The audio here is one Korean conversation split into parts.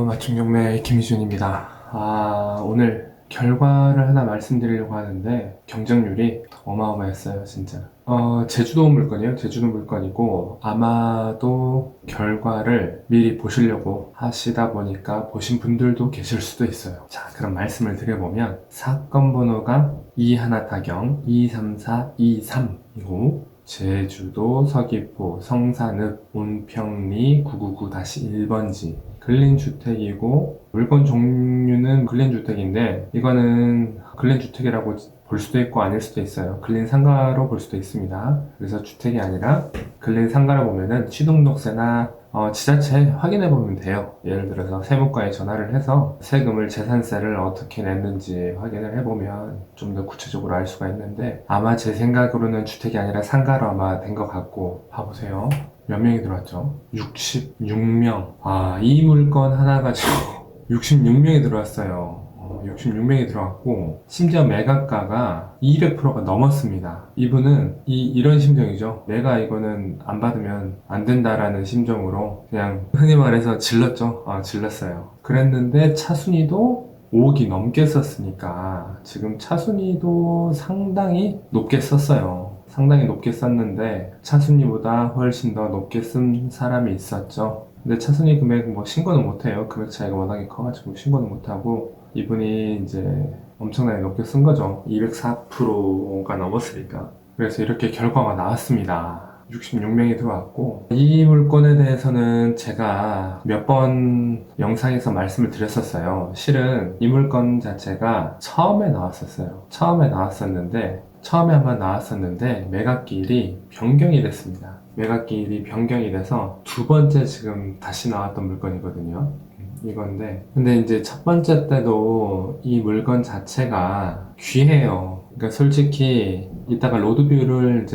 맞춤경매 김희준입니다. 오늘 결과를 하나 말씀드리려고 하는데 경쟁률이 어마어마했어요, 진짜. 제주도 물건이에요. 제주도 물건이고 아마도 결과를 미리 보시려고 하시다 보니까 보신 분들도 계실 수도 있어요. 자, 그럼 말씀을 드려보면 사건 번호가 21타경 23423이고 제주도 서귀포 성산읍 온평리 999-1번지 근린주택이고 물건 종류는 근린주택인데 이거는 근린주택이라고 볼 수도 있고 아닐 수도 있어요. 근린상가로 볼 수도 있습니다. 그래서 주택이 아니라 근린상가로 보면은 취등록세나 지자체 확인해 보면 돼요. 예를 들어서 세무과에 전화를 해서 세금을 재산세를 어떻게 냈는지 확인을 해보면 좀 더 구체적으로 알 수가 있는데 아마 제 생각으로는 주택이 아니라 상가로 아마 된 것 같고 봐보세요. 몇 명이 들어왔죠? 66명. 이 물건 하나 가지고 66명이 들어왔어요. 66명이 들어왔고 심지어 매각가가 200%가 넘었습니다. 이분은 이런 심정이죠. 내가 이거는 안 받으면 안 된다라는 심정으로 그냥 흔히 말해서 질렀죠. 질렀어요. 그랬는데 차순위도 5억이 넘게 썼으니까 지금 차순위도 상당히 높게 썼어요. 상당히 높게 썼는데 차순위보다 훨씬 더 높게 쓴 사람이 있었죠. 근데 차순위 금액 신고는 못해요. 금액 차이가 워낙에 커가지고 신고는 못하고 이분이 이제 엄청나게 높게 쓴 거죠. 204%가 넘었으니까. 그래서 이렇게 결과가 나왔습니다. 66명이 들어왔고 이 물건에 대해서는 제가 몇 번 영상에서 말씀을 드렸었어요. 실은 이 물건 자체가 처음에 나왔었어요. 처음에 한번 나왔었는데 매각기일이 변경이 됐습니다. 매각기일이 변경이 돼서 두 번째 지금 다시 나왔던 물건이거든요. 이건데 근데 이제 첫 번째 때도 이 물건 자체가 귀해요. 그러니까 솔직히 이따가 로드뷰를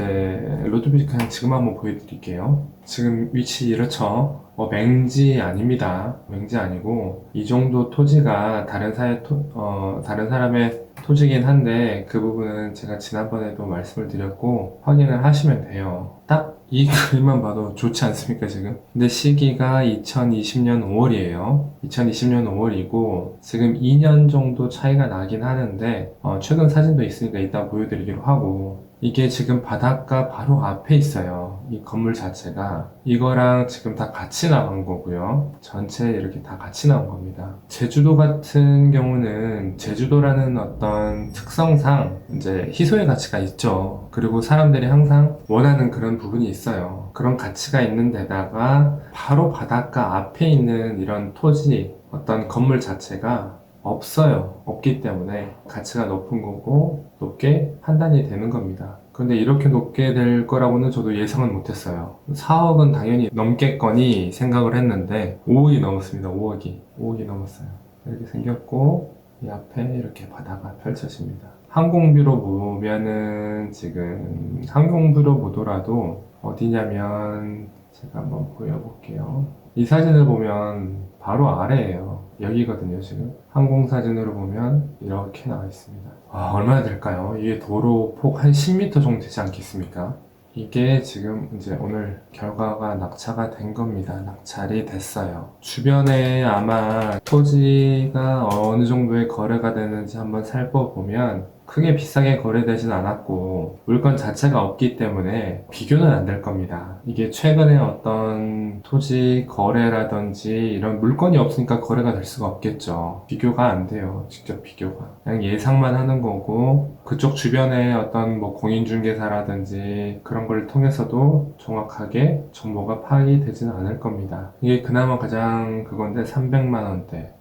로드뷰 그냥 지금 한번 보여드릴게요. 지금 위치 이렇죠. 맹지 아닙니다. 맹지 아니고 이 정도 토지가 다른 사람의 토지긴 한데 그 부분은 제가 지난번에도 말씀을 드렸고 확인을 하시면 돼요. 딱 이 그림만 봐도 좋지 않습니까 지금? 근데 시기가 2020년 5월이에요. 2020년 5월이고 지금 2년 정도 차이가 나긴 하는데 최근 사진도 있으니까 이따 보여드리기로 하고 이게 지금 바닷가 바로 앞에 있어요. 이 건물 자체가 이거랑 지금 다 같이 나온 거고요. 전체 이렇게 다 같이 나온 겁니다. 제주도 같은 경우는 제주도라는 어떤 특성상 이제 희소의 가치가 있죠. 그리고 사람들이 항상 원하는 그런 부분이 있어요. 그런 가치가 있는 데다가 바로 바닷가 앞에 있는 이런 토지 어떤 건물 자체가 없어요. 없기 때문에 가치가 높은 거고 높게 판단이 되는 겁니다. 근데 이렇게 높게 될 거라고는 저도 예상은 못했어요. 4억은 당연히 넘겠거니 생각을 했는데 5억이 넘었습니다. 5억이 넘었어요. 이렇게 생겼고 이 앞에 이렇게 바다가 펼쳐집니다. 항공뷰로 보면은 지금 항공뷰로 보더라도 어디냐면 제가 한번 보여볼게요. 이 사진을 보면 바로 아래에요. 여기거든요, 지금. 항공 사진으로 보면 이렇게 나와 있습니다. 얼마나 될까요? 이게 도로 폭 한 10m 정도 되지 않겠습니까? 이게 지금 이제 오늘 결과가 낙찰가 된 겁니다. 낙찰이 됐어요. 주변에 아마 토지가 어느 정도의 거래가 되는지 한번 살펴보면 크게 비싸게 거래되진 않았고 물건 자체가 없기 때문에 비교는 안 될 겁니다. 이게 최근에 어떤 토지 거래라든지 이런 물건이 없으니까 거래가 될 수가 없겠죠. 비교가 안 돼요. 직접 비교가. 그냥 예상만 하는 거고 그쪽 주변에 어떤 공인중개사라든지 그런 걸 통해서도 정확하게 정보가 파악이 되지는 않을 겁니다. 이게 그나마 가장 그건데 300만 원대.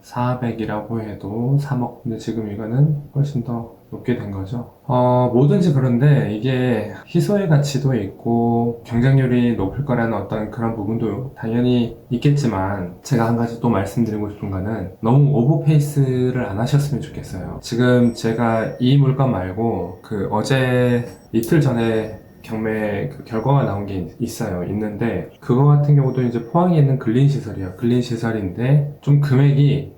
400이라고 해도 3억. 근데 지금 이거는 훨씬 더 높게 된 거죠. 뭐든지 그런데 이게 희소의 가치도 있고 경쟁률이 높을 거라는 어떤 그런 부분도 당연히 있겠지만 제가 한 가지 또 말씀드리고 싶은 거는 너무 오버페이스를 안 하셨으면 좋겠어요. 지금 제가 이 물건 말고 어제 이틀 전에 경매 결과가 나온 게 있는데 그거 같은 경우도 이제 포항에 있는 근린시설이에요. 근린시설인데 좀 금액이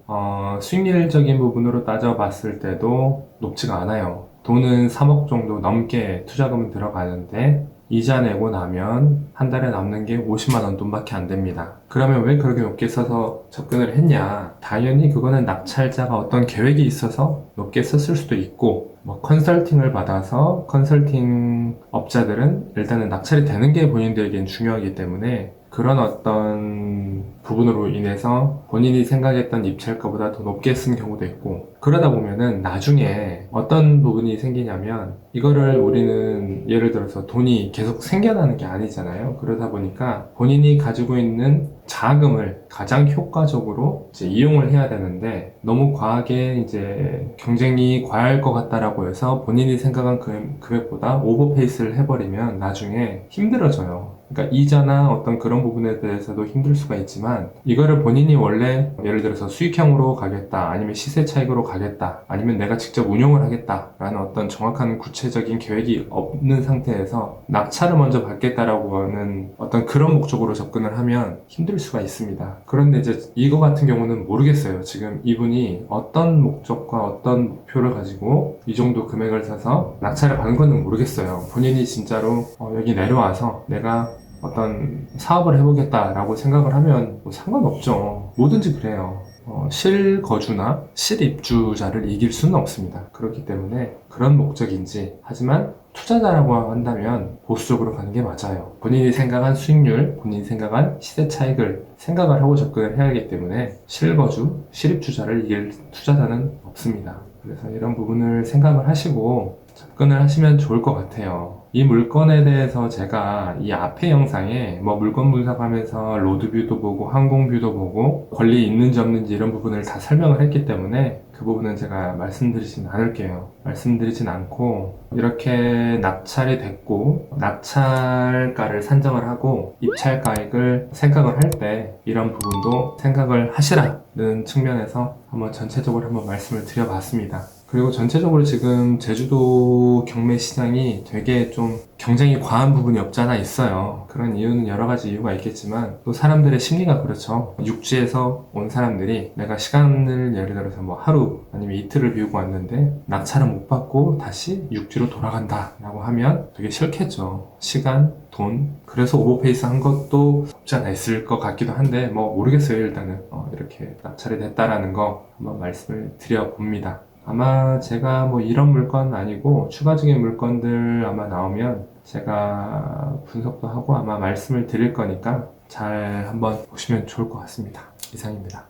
수익률적인 부분으로 따져봤을 때도 높지가 않아요. 돈은 3억 정도 넘게 투자금은 들어가는데 이자 내고 나면 한 달에 남는 게 50만 원 돈밖에 안 됩니다. 그러면 왜 그렇게 높게 써서 접근을 했냐? 당연히 그거는 낙찰자가 어떤 계획이 있어서 높게 썼을 수도 있고, 뭐 컨설팅을 받아서 컨설팅 업자들은 일단은 낙찰이 되는 게 본인들에겐 중요하기 때문에 그런 어떤 부분으로 인해서 본인이 생각했던 입찰가보다 더 높게 쓴 경우도 있고, 그러다 보면은 나중에 어떤 부분이 생기냐면 이거를 우리는 예를 들어서 돈이 계속 생겨나는 게 아니잖아요. 그러다 보니까 본인이 가지고 있는 자금을 가장 효과적으로 이제 이용을 해야 되는데, 너무 과하게 이제 경쟁이 과할 것 같다라고 해서 본인이 생각한 금액보다 오버페이스를 해버리면 나중에 힘들어져요. 그러니까 이자나 어떤 그런 부분에 대해서도 힘들 수가 있지만, 이거를 본인이 원래 예를 들어서 수익형으로 가겠다, 아니면 시세 차익으로 가겠다, 아니면 내가 직접 운용을 하겠다 라는 어떤 정확한 구체적인 계획이 없는 상태에서 낙찰을 먼저 받겠다라고 하는 어떤 그런 목적으로 접근을 하면 힘들 수가 있습니다. 그런데 이제 이거 같은 경우는 모르겠어요. 지금 이분이 어떤 목적과 어떤 목표를 가지고 이 정도 금액을 사서 낙찰을 받은 건는 모르겠어요. 본인이 진짜로 여기 내려와서 내가 어떤 사업을 해보겠다라고 생각을 하면 뭐 상관없죠. 뭐든지 그래요. 실거주나 실입주자를 이길 수는 없습니다. 그렇기 때문에 그런 목적인지, 하지만 투자자라고 한다면 보수적으로 가는 게 맞아요. 본인이 생각한 수익률, 본인이 생각한 시세 차익을 생각을 하고 접근을 해야 하기 때문에 실거주, 실입주자를 이길 투자자는 없습니다. 그래서 이런 부분을 생각을 하시고 접근을 하시면 좋을 것 같아요. 이 물건에 대해서 제가 이 앞에 영상에 뭐 물건 분석하면서 로드뷰도 보고 항공뷰도 보고 권리 있는지 없는지 이런 부분을 다 설명을 했기 때문에 그 부분은 제가 말씀드리진 않을게요. 말씀드리진 않고, 이렇게 낙찰이 됐고 낙찰가를 산정을 하고 입찰가액을 생각을 할 때 이런 부분도 생각을 하시라는 측면에서 한번 전체적으로 한번 말씀을 드려봤습니다. 그리고 전체적으로 지금 제주도 경매 시장이 되게 좀 경쟁이 과한 부분이 없지 않아 있어요. 그런 이유는 여러 가지 이유가 있겠지만 또 사람들의 심리가 그렇죠. 육지에서 온 사람들이 내가 시간을 예를 들어서 뭐 하루 아니면 이틀을 비우고 왔는데 낙찰을 못 받고 다시 육지로 돌아간다 라고 하면 되게 싫겠죠. 시간, 돈, 그래서 오버페이스 한 것도 없지 않아 있을 것 같기도 한데 뭐 모르겠어요. 일단은 이렇게 낙찰이 됐다라는 거 한번 말씀을 드려봅니다. 아마 제가 뭐 이런 물건 아니고 추가적인 물건들 아마 나오면 제가 분석도 하고 아마 말씀을 드릴 거니까 잘 한번 보시면 좋을 것 같습니다. 이상입니다.